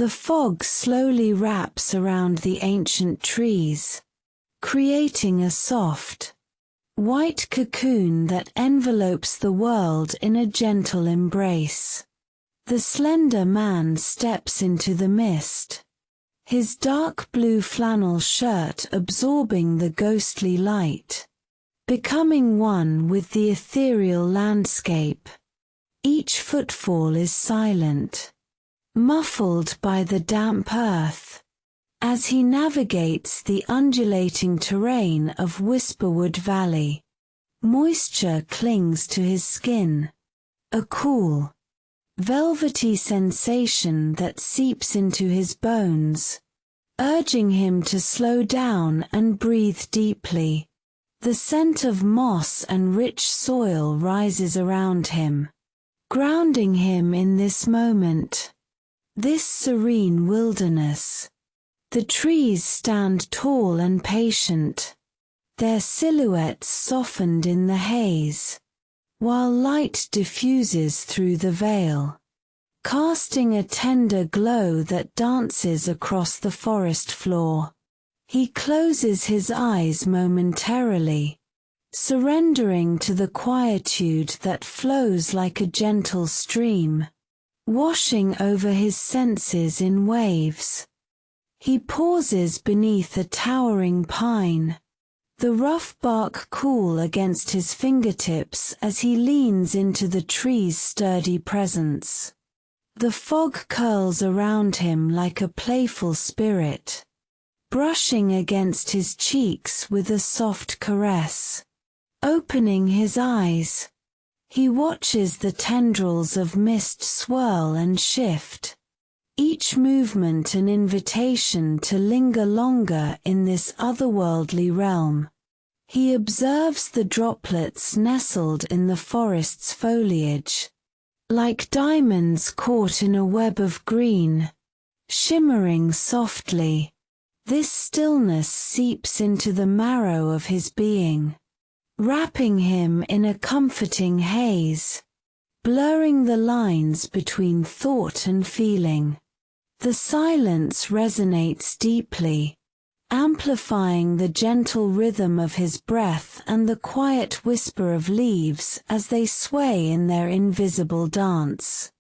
The fog slowly wraps around the ancient trees, creating a soft, white cocoon that envelopes the world in a gentle embrace. The slender man steps into the mist, his dark blue flannel shirt absorbing the ghostly light, becoming one with the ethereal landscape. Each footfall is silent, muffled by the damp earth, as he navigates the undulating terrain of Whisperwood Valley. Moisture clings to his skin, a cool, velvety sensation that seeps into his bones, urging him to slow down and breathe deeply. The scent of moss and rich soil rises around him, grounding him in this moment, this serene wilderness. The trees stand tall and patient, their silhouettes softened in the haze, while light diffuses through the veil, casting a tender glow that dances across the forest floor. He closes his eyes momentarily, surrendering to the quietude that flows like a gentle stream, washing over his senses in waves. He pauses beneath a towering pine, the rough bark cool against his fingertips as he leans into the tree's sturdy presence. The fog curls around him like a playful spirit, brushing against his cheeks with a soft caress. Opening his eyes, he watches the tendrils of mist swirl and shift, each movement an invitation to linger longer in this otherworldly realm. He observes the droplets nestled in the forest's foliage, like diamonds caught in a web of green, shimmering softly. This stillness seeps into the marrow of his being, wrapping him in a comforting haze, blurring the lines between thought and feeling. The silence resonates deeply, amplifying the gentle rhythm of his breath and the quiet whisper of leaves as they sway in their invisible dance.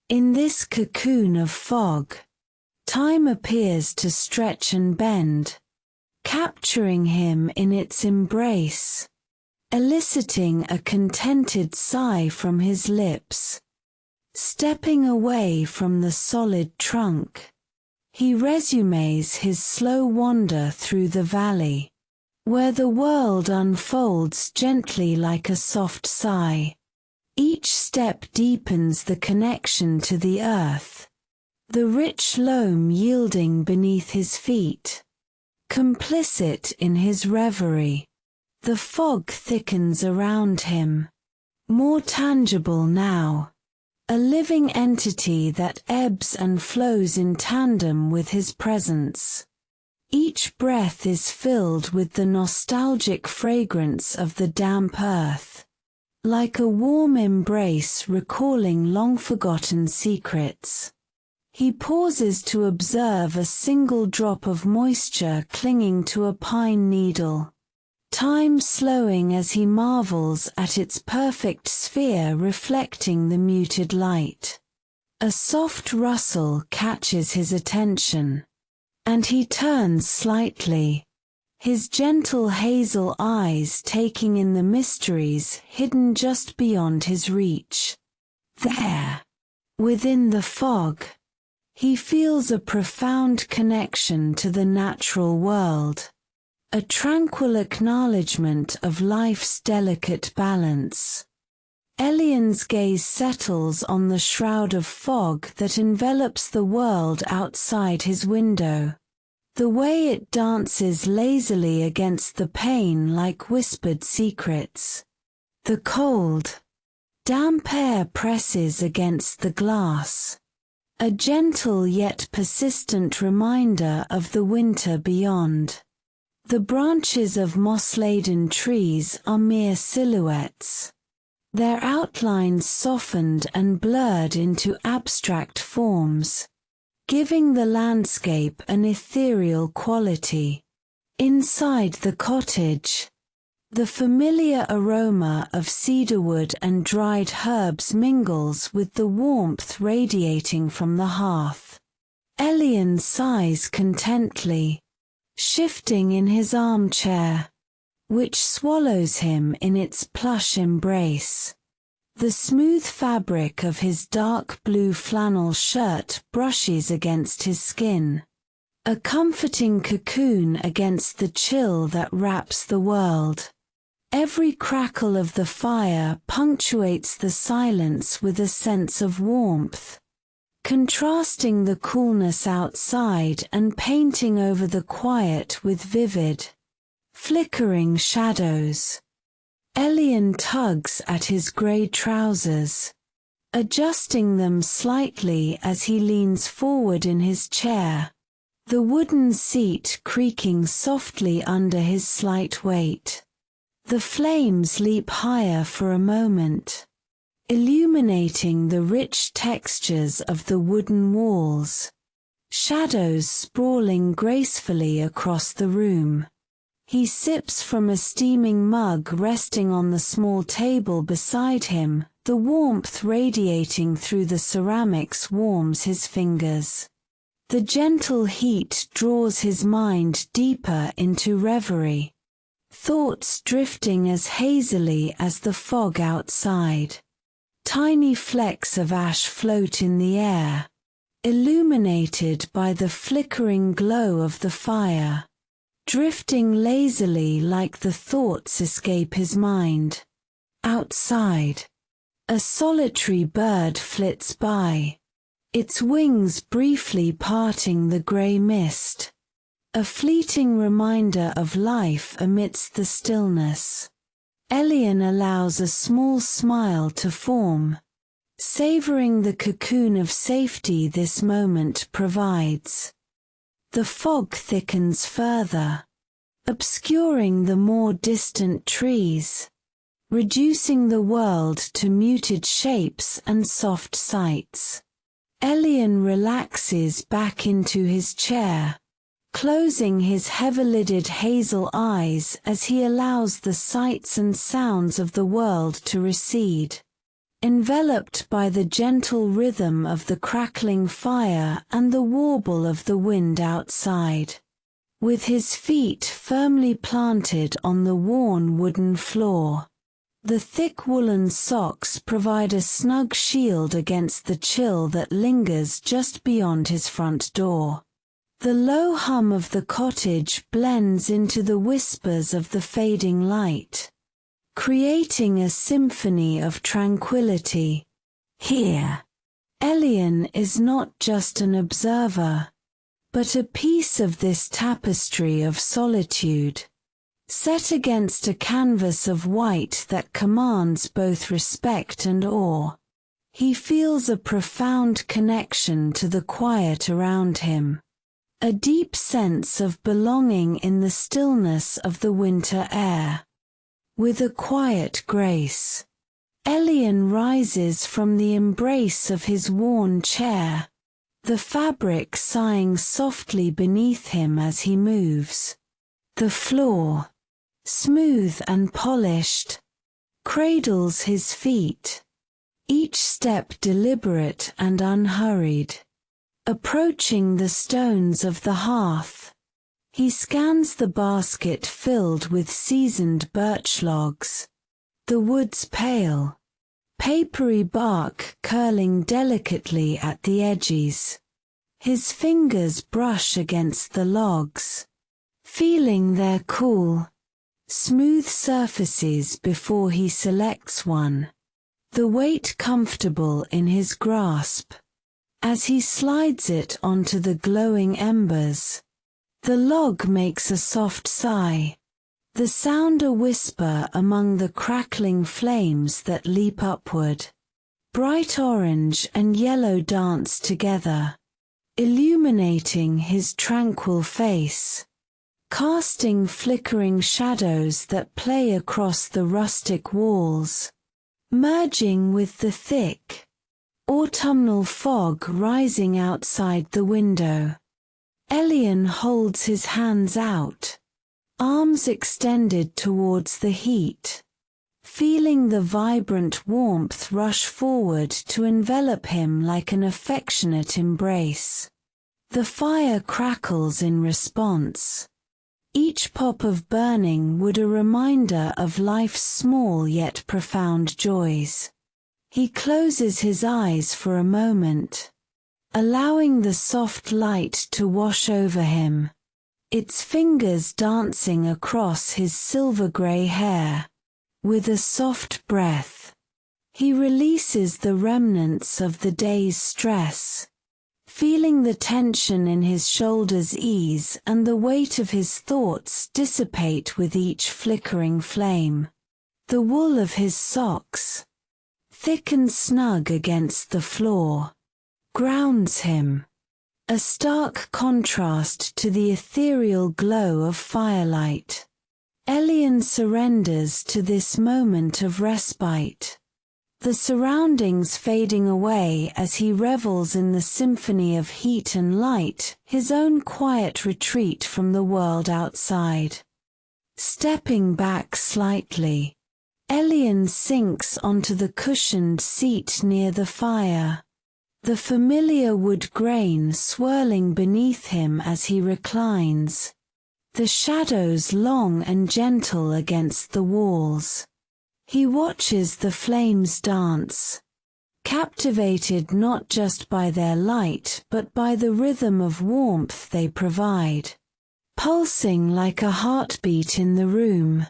In this cocoon of fog, time appears to stretch and bend, capturing him in its embrace, eliciting a contented sigh from his lips. Stepping away from the solid trunk, he resumes his slow wander through the valley, where the world unfolds gently like a soft sigh. Each step deepens the connection to the earth, the rich loam yielding beneath his feet. Complicit in his reverie, the fog thickens around him, more tangible now, a living entity that ebbs and flows in tandem with his presence. Each breath is filled with the nostalgic fragrance of the damp earth, like a warm embrace recalling long-forgotten secrets. He pauses to observe a single drop of moisture clinging to a pine needle, time slowing as he marvels at its perfect sphere reflecting the muted light. A soft rustle catches his attention, and he turns slightly, his gentle hazel eyes taking in the mysteries hidden just beyond his reach. There, within the fog, he feels a profound connection to the natural world, a tranquil acknowledgement of life's delicate balance. Elian's gaze settles on the shroud of fog that envelops the world outside his window, the way it dances lazily against the pane like whispered secrets. The cold, damp air presses against the glass, a gentle yet persistent reminder of the winter beyond. The branches of moss-laden trees are mere silhouettes, their outlines softened and blurred into abstract forms. giving the landscape an ethereal quality. Inside the cottage, the familiar aroma of cedarwood and dried herbs mingles with the warmth radiating from the hearth. Elian sighs contently, shifting in his armchair, which swallows him in its plush embrace. The smooth fabric of his dark blue flannel shirt brushes against his skin, a comforting cocoon against the chill that wraps the world. Every crackle of the fire punctuates the silence with a sense of warmth, contrasting the coolness outside and painting over the quiet with vivid, flickering shadows. Elian tugs at his grey trousers, adjusting them slightly as he leans forward in his chair, the wooden seat creaking softly under his slight weight. The flames leap higher for a moment, illuminating the rich textures of the wooden walls, shadows sprawling gracefully across the room. He sips from a steaming mug resting on the small table beside him. The warmth radiating through the ceramics warms his fingers. The gentle heat draws his mind deeper into reverie, thoughts drifting as hazily as the fog outside. Tiny flecks of ash float in the air, illuminated by the flickering glow of the fire, drifting lazily like the thoughts escape his mind. Outside, a solitary bird flits by, its wings briefly parting the grey mist, a fleeting reminder of life amidst the stillness. Elian allows a small smile to form, savouring the cocoon of safety this moment provides. The fog thickens further, obscuring the more distant trees, reducing the world to muted shapes and soft sights. Elian relaxes back into his chair, closing his heavy-lidded hazel eyes as he allows the sights and sounds of the world to recede, enveloped by the gentle rhythm of the crackling fire and the warble of the wind outside. With his feet firmly planted on the worn wooden floor, the thick woolen socks provide a snug shield against the chill that lingers just beyond his front door. The low hum of the cottage blends into the whispers of the fading light, creating a symphony of tranquility. Here, Elian is not just an observer, but a piece of this tapestry of solitude, set against a canvas of white that commands both respect and awe. He feels a profound connection to the quiet around him, a deep sense of belonging in the stillness of the winter air. With a quiet grace, Elian rises from the embrace of his worn chair, the fabric sighing softly beneath him as he moves. The floor, smooth and polished, cradles his feet, each step deliberate and unhurried. Approaching the stones of the hearth, he scans the basket filled with seasoned birch logs, the wood's pale, papery bark curling delicately at the edges. His fingers brush against the logs, feeling their cool, smooth surfaces before he selects one, the weight comfortable in his grasp. As he slides it onto the glowing embers, the log makes a soft sigh, the sound a whisper among the crackling flames that leap upward. Bright orange and yellow dance together, illuminating his tranquil face, casting flickering shadows that play across the rustic walls, merging with the thick, Autumnal fog rising outside the window. Elian holds his hands out, arms extended towards the heat, feeling the vibrant warmth rush forward to envelop him like an affectionate embrace. The fire crackles in response, each pop of burning wood a reminder of life's small yet profound joys. He closes his eyes for a moment, allowing the soft light to wash over him, its fingers dancing across his silver-grey hair. With a soft breath, he releases the remnants of the day's stress, feeling the tension in his shoulders ease and the weight of his thoughts dissipate with each flickering flame. The wool of his socks, thick and snug against the floor, grounds him, a stark contrast to the ethereal glow of firelight. Elian surrenders to this moment of respite, the surroundings fading away as he revels in the symphony of heat and light, his own quiet retreat from the world outside. Stepping back slightly, Elian sinks onto the cushioned seat near the fire, the familiar wood grain swirling beneath him as he reclines, the shadows long and gentle against the walls. He watches the flames dance, captivated not just by their light but by the rhythm of warmth they provide. Pulsing like a heartbeat in the room,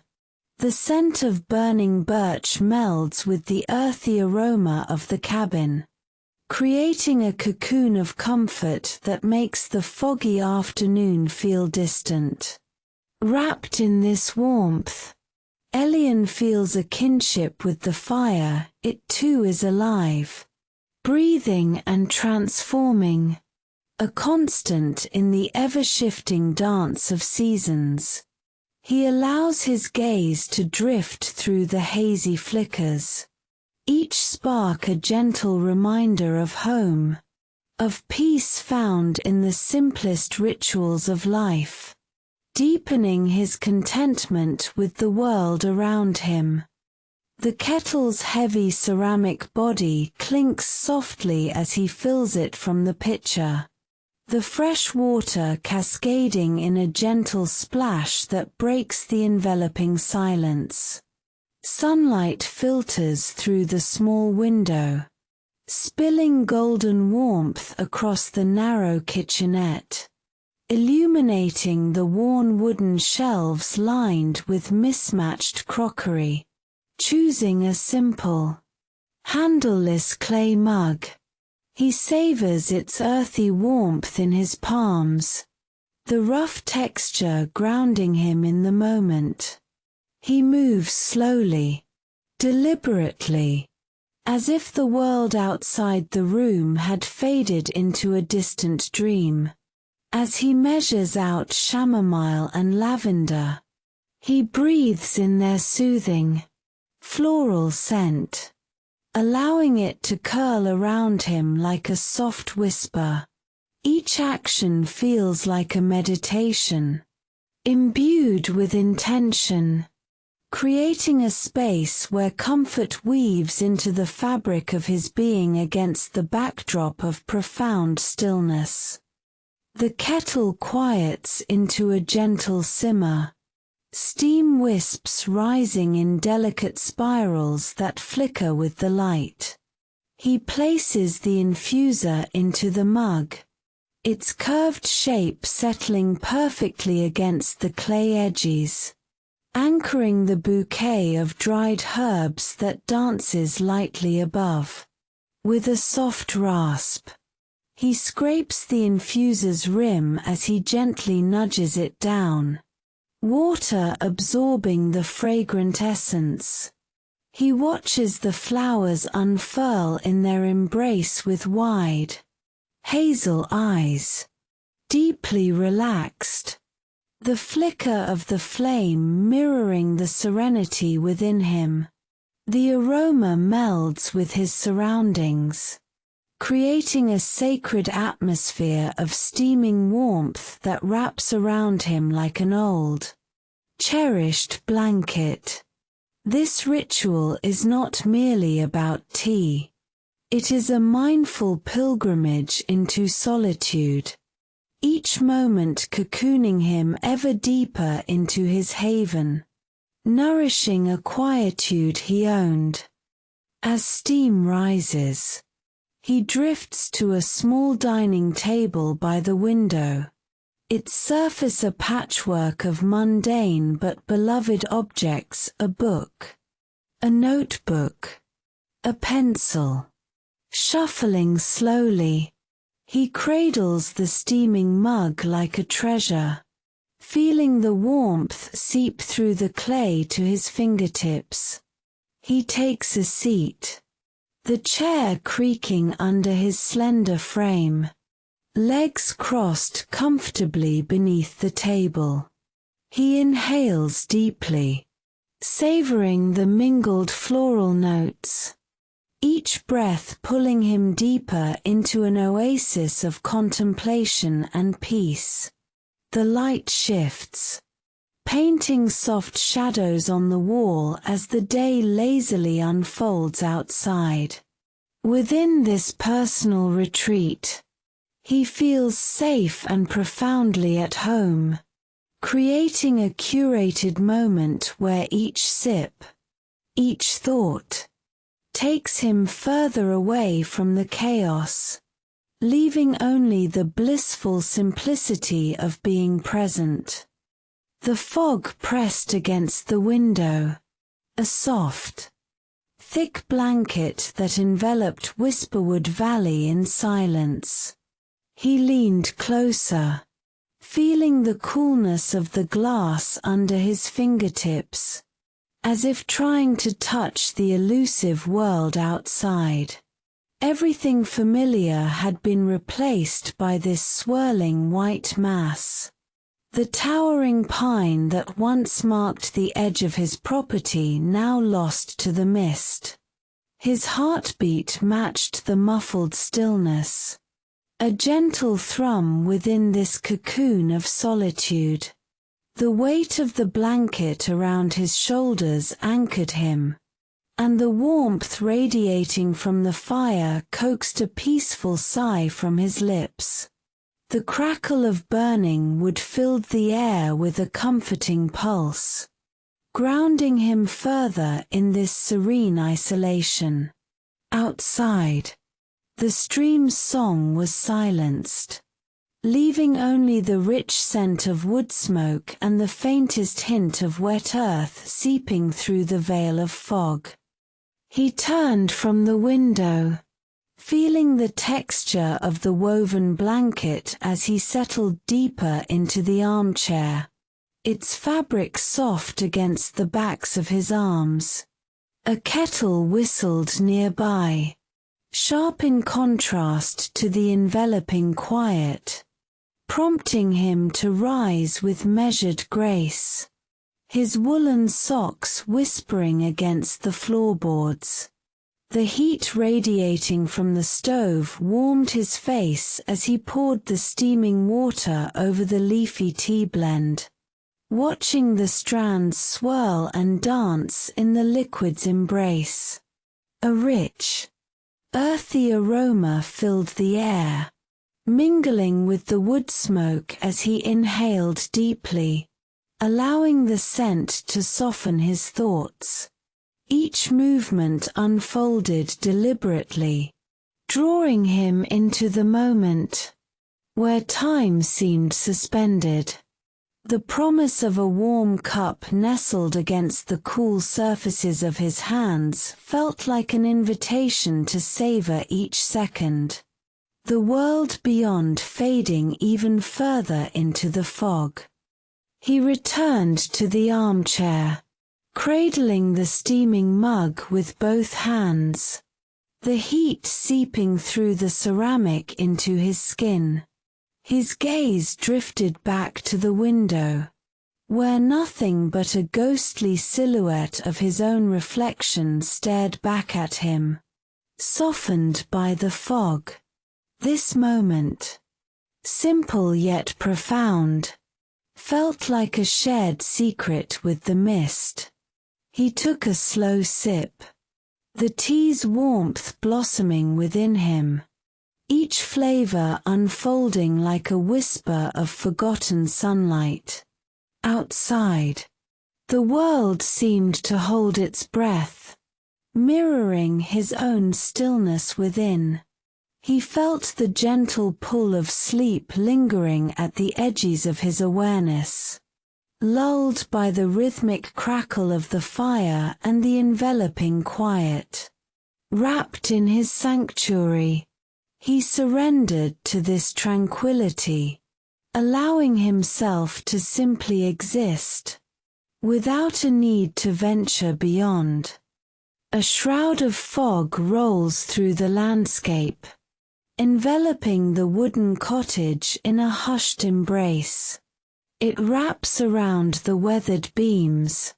the scent of burning birch melds with the earthy aroma of the cabin, creating a cocoon of comfort that makes the foggy afternoon feel distant. Wrapped in this warmth, Elian feels a kinship with the fire. It too is alive, breathing and transforming, a constant in the ever-shifting dance of seasons. He allows his gaze to drift through the hazy flickers, each spark a gentle reminder of home, of peace found in the simplest rituals of life, deepening his contentment with the world around him. The kettle's heavy ceramic body clinks softly as he fills it from the pitcher, the fresh water cascading in a gentle splash that breaks the enveloping silence. Sunlight filters through the small window, spilling golden warmth across the narrow kitchenette, illuminating the worn wooden shelves lined with mismatched crockery. Choosing a simple, handleless clay mug, he savors its earthy warmth in his palms, the rough texture grounding him in the moment. He moves slowly, deliberately, as if the world outside the room had faded into a distant dream. As he measures out chamomile and lavender, he breathes in their soothing, floral scent, allowing it to curl around him like a soft whisper. Each action feels like a meditation, imbued with intention, creating a space where comfort weaves into the fabric of his being against the backdrop of profound stillness. The kettle quiets into a gentle simmer, steam wisps rising in delicate spirals that flicker with the light. He places the infuser into the mug, its curved shape settling perfectly against the clay edges, anchoring the bouquet of dried herbs that dances lightly above. With a soft rasp, he scrapes the infuser's rim as he gently nudges it down, water absorbing the fragrant essence. He watches the flowers unfurl in their embrace with wide, hazel eyes, deeply relaxed, the flicker of the flame mirroring the serenity within him. The aroma melds with his surroundings, creating a sacred atmosphere of steaming warmth that wraps around him like an old, cherished blanket. This ritual is not merely about tea. It is a mindful pilgrimage into solitude, each moment cocooning him ever deeper into his haven, nourishing a quietude he owned. As steam rises, he drifts to a small dining table by the window, its surface a patchwork of mundane but beloved objects: a book, a notebook, a pencil. Shuffling slowly, he cradles the steaming mug like a treasure, feeling the warmth seep through the clay to his fingertips. He takes a seat, the chair creaking under his slender frame, legs crossed comfortably beneath the table. He inhales deeply, savoring the mingled floral notes, each breath pulling him deeper into an oasis of contemplation and peace. The light shifts, painting soft shadows on the wall as the day lazily unfolds outside. Within this personal retreat, he feels safe and profoundly at home, creating a curated moment where each sip, each thought, takes him further away from the chaos, leaving only the blissful simplicity of being present. The fog pressed against the window, a soft, thick blanket that enveloped Whisperwood Valley in silence. He leaned closer, feeling the coolness of the glass under his fingertips, as if trying to touch the elusive world outside. Everything familiar had been replaced by this swirling white mass. The towering pine that once marked the edge of his property now lost to the mist. His heartbeat matched the muffled stillness, a gentle thrum within this cocoon of solitude. The weight of the blanket around his shoulders anchored him, and the warmth radiating from the fire coaxed a peaceful sigh from his lips. The crackle of burning wood filled the air with a comforting pulse, grounding him further in this serene isolation. Outside, the stream's song was silenced, leaving only the rich scent of wood smoke and the faintest hint of wet earth seeping through the veil of fog. He turned from the window, feeling the texture of the woven blanket as he settled deeper into the armchair, its fabric soft against the backs of his arms. A kettle whistled nearby, sharp in contrast to the enveloping quiet, prompting him to rise with measured grace, his woolen socks whispering against the floorboards. The heat radiating from the stove warmed his face as he poured the steaming water over the leafy tea blend, watching the strands swirl and dance in the liquid's embrace. A rich, earthy aroma filled the air, mingling with the wood smoke as he inhaled deeply, allowing the scent to soften his thoughts. Each movement unfolded deliberately, drawing him into the moment, where time seemed suspended. The promise of a warm cup nestled against the cool surfaces of his hands felt like an invitation to savor each second, the world beyond fading even further into the fog. He returned to the armchair, cradling the steaming mug with both hands, the heat seeping through the ceramic into his skin. His gaze drifted back to the window, where nothing but a ghostly silhouette of his own reflection stared back at him. softened by the fog. This moment, simple yet profound, felt like a shared secret with the mist. He took a slow sip, the tea's warmth blossoming within him, each flavor unfolding like a whisper of forgotten sunlight. Outside, the world seemed to hold its breath, mirroring his own stillness within. He felt the gentle pull of sleep lingering at the edges of his awareness, lulled by the rhythmic crackle of the fire and the enveloping quiet. Wrapped in his sanctuary, he surrendered to this tranquility, allowing himself to simply exist, without a need to venture beyond. A shroud of fog rolls through the landscape, enveloping the wooden cottage in a hushed embrace. It wraps around the weathered beams,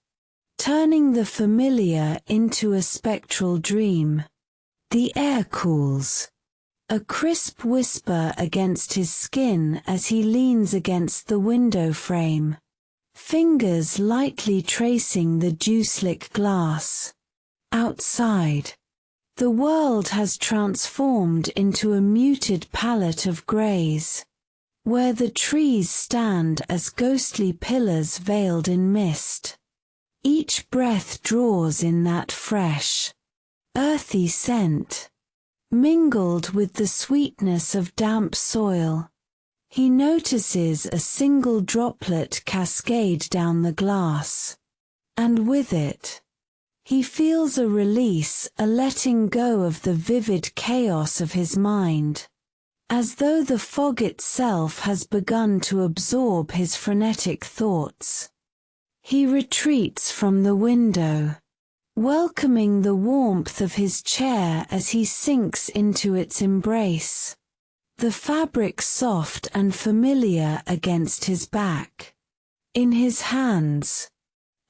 turning the familiar into a spectral dream. The air cools, a crisp whisper against his skin as he leans against the window frame, fingers lightly tracing the dew-slick glass. Outside, the world has transformed into a muted palette of greys, where the trees stand as ghostly pillars veiled in mist. Each breath draws in that fresh, earthy scent, mingled with the sweetness of damp soil. He notices a single droplet cascade down the glass, and with it, he feels a release, a letting go of the vivid chaos of his mind, as though the fog itself has begun to absorb his frenetic thoughts. He retreats from the window, welcoming the warmth of his chair as he sinks into its embrace, the fabric soft and familiar against his back. In his hands,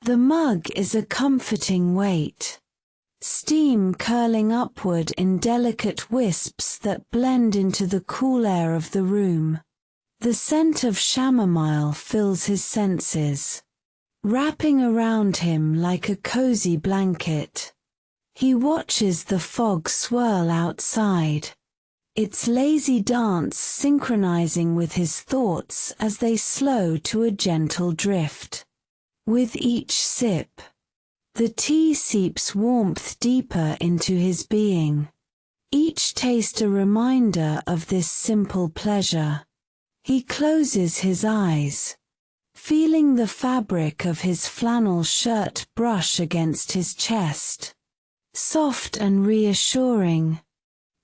the mug is a comforting weight, steam curling upward in delicate wisps that blend into the cool air of the room. The scent of chamomile fills his senses, wrapping around him like a cozy blanket. He watches the fog swirl outside, its lazy dance synchronizing with his thoughts as they slow to a gentle drift. With each sip, the tea seeps warmth deeper into his being, each taste a reminder of this simple pleasure. He closes his eyes, feeling the fabric of his flannel shirt brush against his chest, soft and reassuring,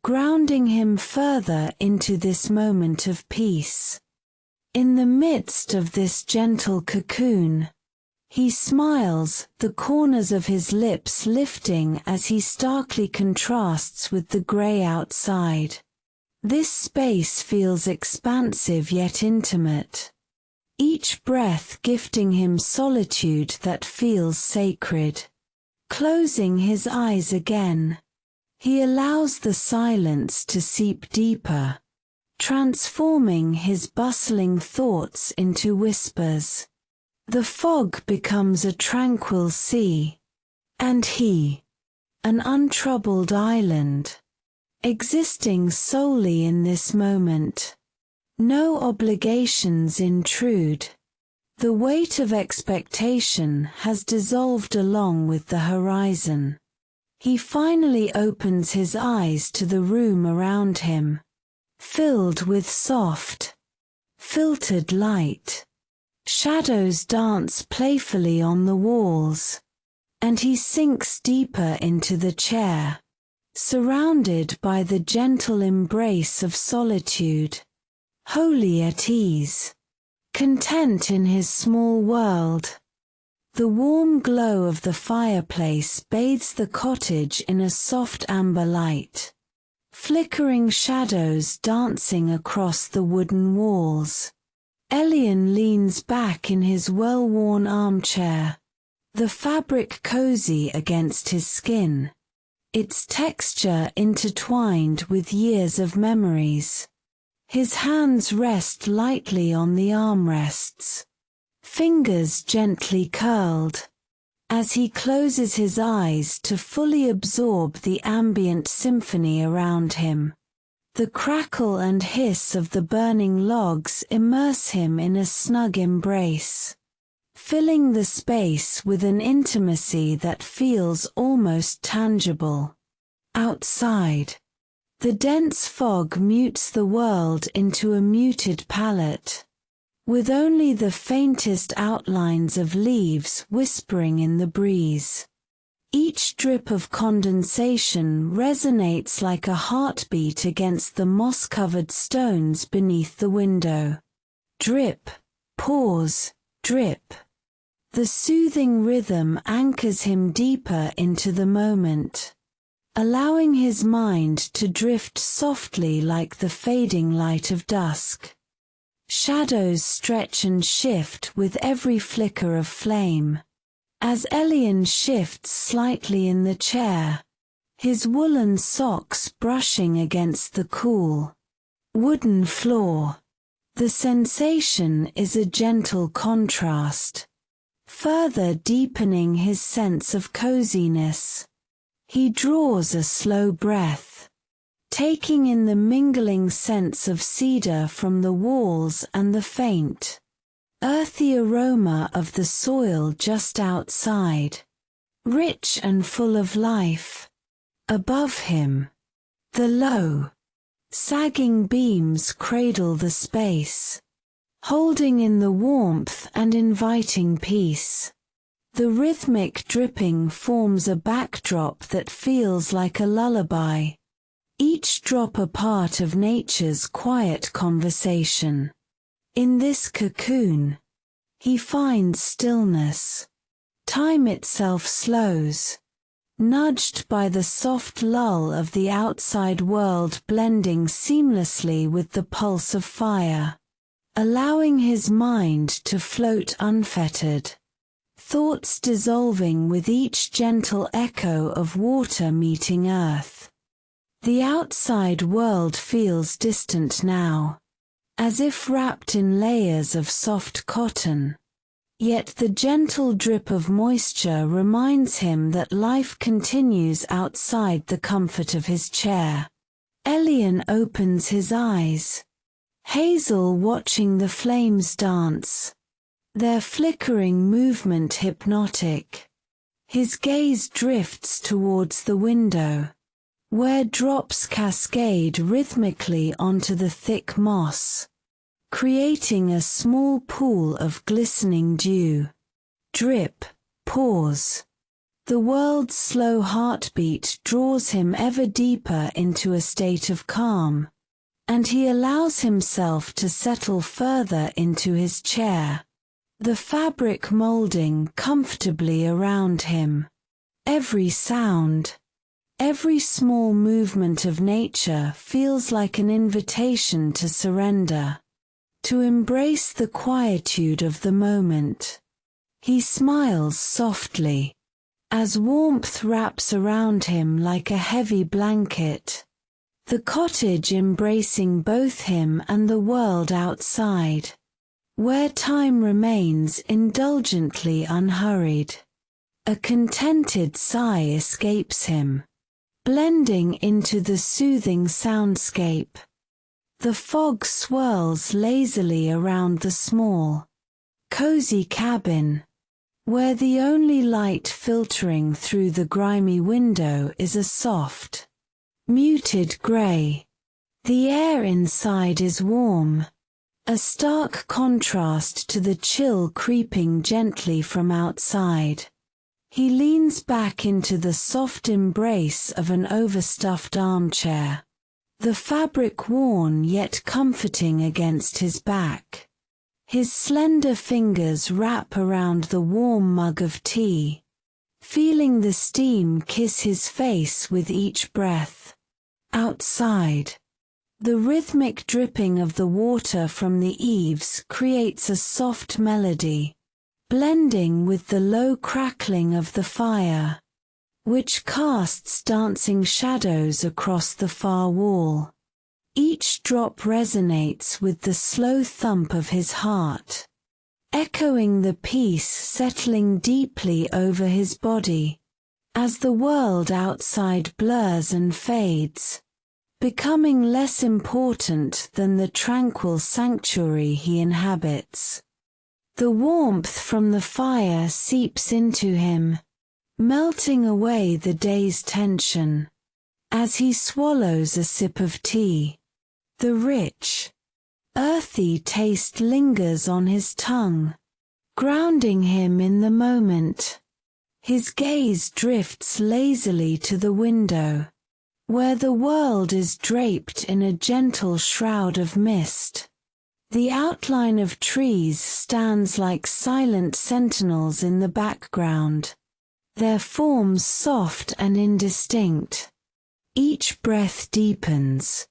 grounding him further into this moment of peace. In the midst of this gentle cocoon, he smiles, the corners of his lips lifting as he starkly contrasts with the grey outside. This space feels expansive yet intimate, each breath gifting him solitude that feels sacred. Closing his eyes again, he allows the silence to seep deeper, transforming his bustling thoughts into whispers. The fog becomes a tranquil sea, and he, an untroubled island, existing solely in this moment. No obligations intrude. The weight of expectation has dissolved along with the horizon. He finally opens his eyes to the room around him, filled with soft, filtered light. Shadows dance playfully on the walls, and he sinks deeper into the chair, surrounded by the gentle embrace of solitude, wholly at ease, content in his small world. The warm glow of the fireplace bathes the cottage in a soft amber light, flickering shadows dancing across the wooden walls. Elian leans back in his well-worn armchair, the fabric cozy against his skin. its texture intertwined with years of memories. His hands rest lightly on the armrests, fingers gently curled, as he closes his eyes to fully absorb the ambient symphony around him. The crackle and hiss of the burning logs immerse him in a snug embrace, filling the space with an intimacy that feels almost tangible. Outside, the dense fog mutes the world into a muted palette, with only the faintest outlines of leaves whispering in the breeze. Each drip of condensation resonates like a heartbeat against the moss-covered stones beneath the window. Drip, pause, drip. The soothing rhythm anchors him deeper into the moment, allowing his mind to drift softly like the fading light of dusk. Shadows stretch and shift with every flicker of flame, as Elian shifts slightly in the chair, his woolen socks brushing against the cool, wooden floor. The sensation is a gentle contrast, further deepening his sense of coziness. He draws a slow breath, taking in the mingling scents of cedar from the walls and the faint, earthy aroma of the soil just outside, rich and full of life. Above him, the low, sagging beams cradle the space, holding in the warmth and inviting peace. The rhythmic dripping forms a backdrop that feels like a lullaby, each drop a part of nature's quiet conversation. In this cocoon, he finds stillness. Time itself slows, nudged by the soft lull of the outside world blending seamlessly with the pulse of fire, allowing his mind to float unfettered, thoughts dissolving with each gentle echo of water meeting earth. The outside world feels distant now, as if wrapped in layers of soft cotton. Yet the gentle drip of moisture reminds him that life continues outside the comfort of his chair. Elian opens his eyes, Hazel watching the flames dance, their flickering movement hypnotic. His gaze drifts towards the window, where drops cascade rhythmically onto the thick moss, creating a small pool of glistening dew. Drip, pause. The world's slow heartbeat draws him ever deeper into a state of calm, and he allows himself to settle further into his chair, the fabric molding comfortably around him. Every sound, every small movement of nature feels like an invitation to surrender, to embrace the quietude of the moment. He smiles softly, as warmth wraps around him like a heavy blanket, the cottage embracing both him and the world outside, where time remains indulgently unhurried. A contented sigh escapes him, blending into the soothing soundscape. The fog swirls lazily around the small, cozy cabin, where the only light filtering through the grimy window is a soft, muted grey. The air inside is warm, a stark contrast to the chill creeping gently from outside. He leans back into the soft embrace of an overstuffed armchair, the fabric worn yet comforting against his back. His slender fingers wrap around the warm mug of tea, feeling the steam kiss his face with each breath. Outside, the rhythmic dripping of the water from the eaves creates a soft melody, blending with the low crackling of the fire. which casts dancing shadows across the far wall. Each drop resonates with the slow thump of his heart, echoing the peace settling deeply over his body. As the world outside blurs and fades, becoming less important than the tranquil sanctuary he inhabits. The warmth from the fire seeps into him, melting away the day's tension. As he swallows a sip of tea, the rich, earthy taste lingers on his tongue, grounding him in the moment. His gaze drifts lazily to the window, where the world is draped in a gentle shroud of mist. The outline of trees stands like silent sentinels in the background, their forms soft and indistinct. Each breath deepens,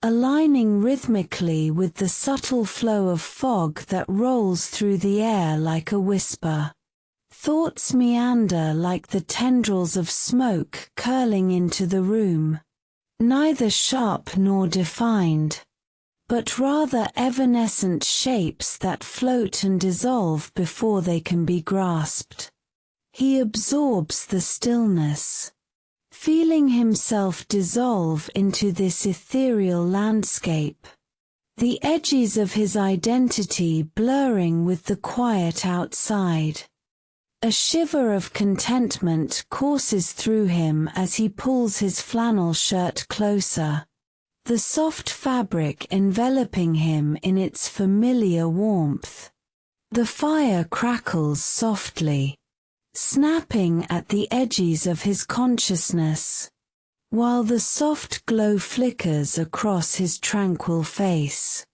aligning rhythmically with the subtle flow of fog that rolls through the air like a whisper. Thoughts meander like the tendrils of smoke curling into the room, neither sharp nor defined, but rather evanescent shapes that float and dissolve before they can be grasped. He absorbs the stillness, feeling himself dissolve into this ethereal landscape, the edges of his identity blurring with the quiet outside. A shiver of contentment courses through him as he pulls his flannel shirt closer, the soft fabric enveloping him in its familiar warmth. The fire crackles softly, snapping at the edges of his consciousness, while the soft glow flickers across his tranquil face.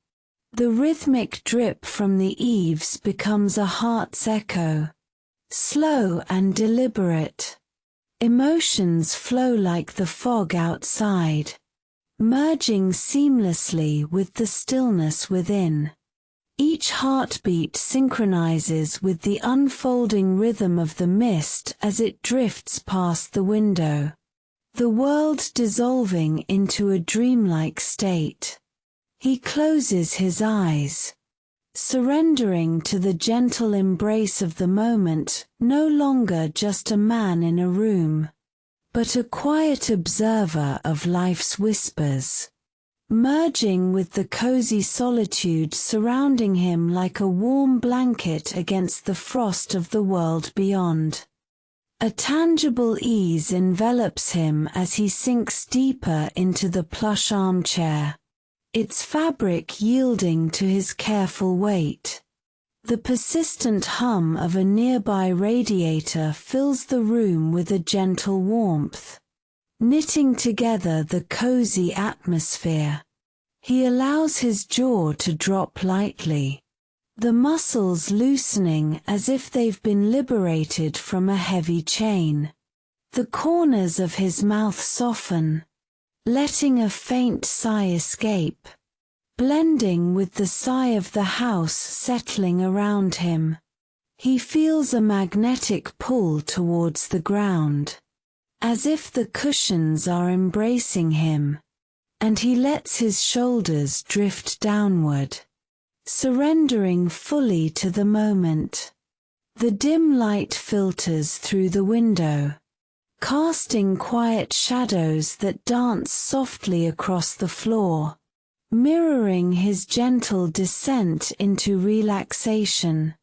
The rhythmic drip from the eaves becomes a heart's echo, slow and deliberate. Emotions flow like the fog outside, merging seamlessly with the stillness within. Each heartbeat synchronizes with the unfolding rhythm of the mist as it drifts past the window, the world dissolving into a dreamlike state. He closes his eyes, surrendering to the gentle embrace of the moment, no longer just a man in a room, but a quiet observer of life's whispers, merging with the cozy solitude surrounding him like a warm blanket against the frost of the world beyond. A tangible ease envelops him as he sinks deeper into the plush armchair, its fabric yielding to his careful weight. The persistent hum of a nearby radiator fills the room with a gentle warmth, knitting together the cozy atmosphere. He allows his jaw to drop lightly, the muscles loosening as if they've been liberated from a heavy chain. The corners of his mouth soften, letting a faint sigh escape, blending with the sigh of the house settling around him. He feels a magnetic pull towards the ground, as if the cushions are embracing him, and he lets his shoulders drift downward, surrendering fully to the moment. The dim light filters through the window, casting quiet shadows that dance softly across the floor, mirroring his gentle descent into relaxation,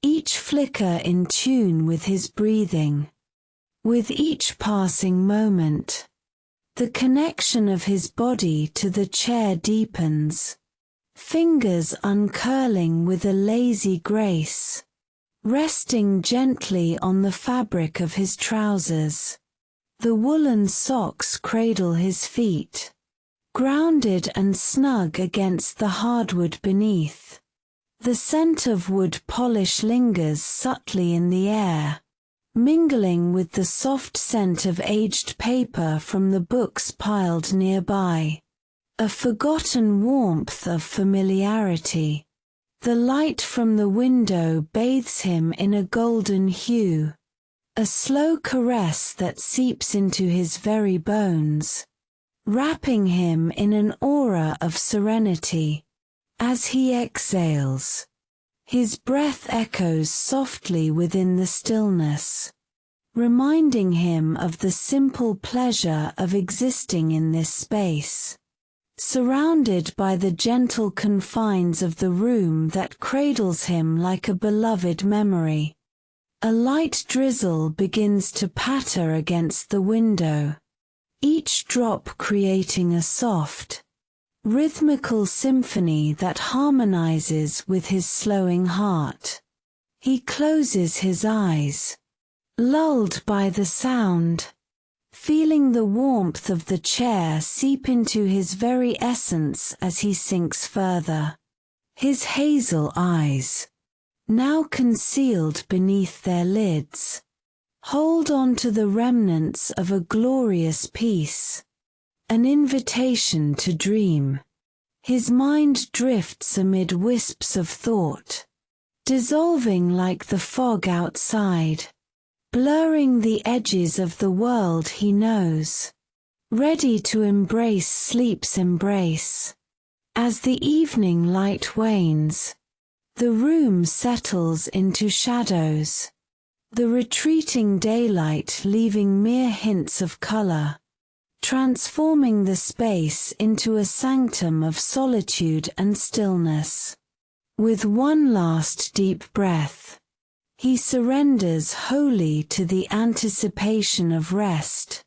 each flicker in tune with his breathing. With each passing moment, the connection of his body to the chair deepens, fingers uncurling with a lazy grace, resting gently on the fabric of his trousers. The woolen socks cradle his feet, grounded and snug against the hardwood beneath. The scent of wood polish lingers subtly in the air, mingling with the soft scent of aged paper from the books piled nearby. A forgotten warmth of familiarity. The light from the window bathes him in a golden hue, a slow caress that seeps into his very bones, wrapping him in an aura of serenity. As he exhales, his breath echoes softly within the stillness, reminding him of the simple pleasure of existing in this space, surrounded by the gentle confines of the room that cradles him like a beloved memory. A light drizzle begins to patter against the window, each drop creating a soft, rhythmical symphony that harmonizes with his slowing heart. He closes his eyes, lulled by the sound, feeling the warmth of the chair seep into his very essence as he sinks further. His hazel eyes, now concealed beneath their lids, hold on to the remnants of a glorious peace, an invitation to dream. His mind drifts amid wisps of thought, dissolving like the fog outside, blurring the edges of the world he knows, ready to embrace sleep's embrace. As the evening light wanes, the room settles into shadows, the retreating daylight leaving mere hints of color, transforming the space into a sanctum of solitude and stillness. With one last deep breath, he surrenders wholly to the anticipation of rest,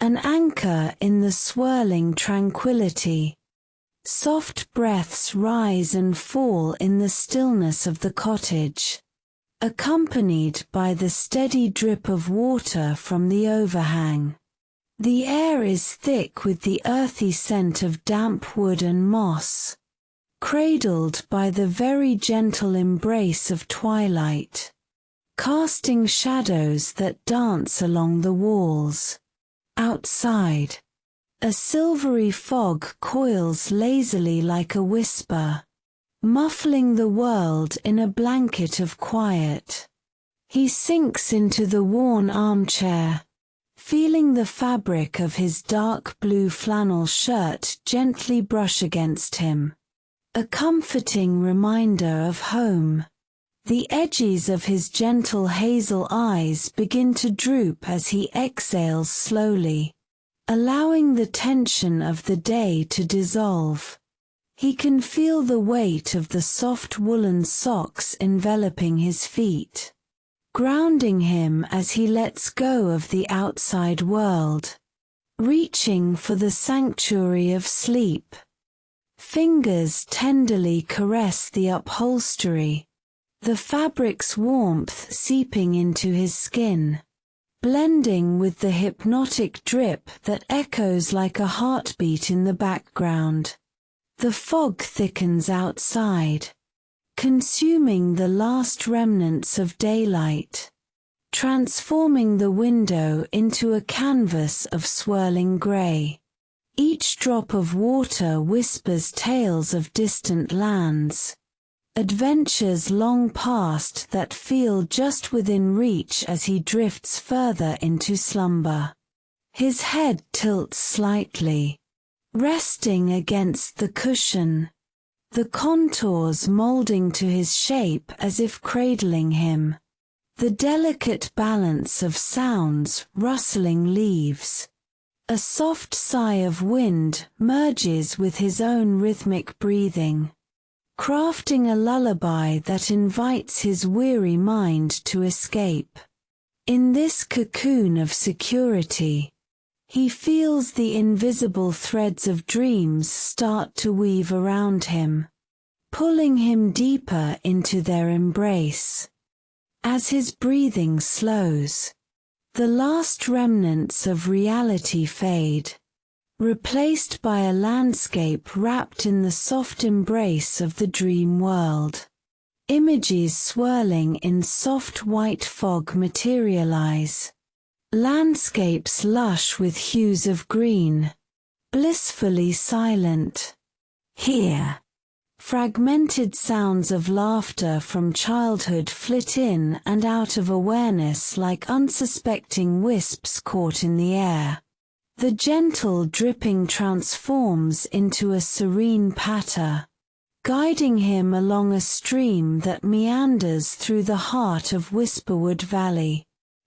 an anchor in the swirling tranquility. Soft breaths rise and fall in the stillness of the cottage, accompanied by the steady drip of water from the overhang. The air is thick with the earthy scent of damp wood and moss, cradled by the very gentle embrace of twilight, casting shadows that dance along the walls. Outside, a silvery fog coils lazily like a whisper, muffling the world in a blanket of quiet. He sinks into the worn armchair, feeling the fabric of his dark blue flannel shirt gently brush against him, a comforting reminder of home. The edges of his gentle hazel eyes begin to droop as he exhales slowly, allowing the tension of the day to dissolve. He can feel the weight of the soft woolen socks enveloping his feet, grounding him as he lets go of the outside world, reaching for the sanctuary of sleep. Fingers tenderly caress the upholstery, the fabric's warmth seeping into his skin, blending with the hypnotic drip that echoes like a heartbeat in the background. The fog thickens outside, consuming the last remnants of daylight, transforming the window into a canvas of swirling gray. Each drop of water whispers tales of distant lands, adventures long past that feel just within reach as he drifts further into slumber. His head tilts slightly, resting against the cushion, the contours molding to his shape as if cradling him. The delicate balance of sounds, rustling leaves, a soft sigh of wind merges with his own rhythmic breathing, crafting a lullaby that invites his weary mind to escape. In this cocoon of security, he feels the invisible threads of dreams start to weave around him, pulling him deeper into their embrace. As his breathing slows, the last remnants of reality fade, replaced by a landscape wrapped in the soft embrace of the dream world. Images swirling in soft white fog materialize, landscapes lush with hues of green, blissfully silent. Here, Fragmented sounds of laughter from childhood flit in and out of awareness like unsuspecting wisps caught in the air. The gentle dripping transforms into a serene patter, guiding him along a stream that meanders through the heart of Whisperwood Valley.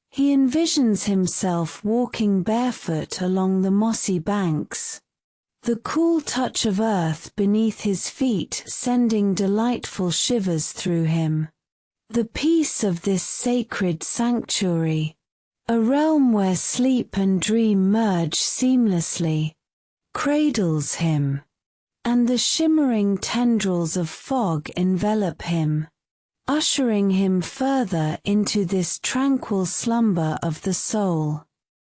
He envisions himself walking barefoot along the mossy banks, the cool touch of earth beneath his feet sending delightful shivers through him. The peace of this sacred sanctuary, a realm where sleep and dream merge seamlessly, cradles him, and the shimmering tendrils of fog envelop him, ushering him further into this tranquil slumber of the soul.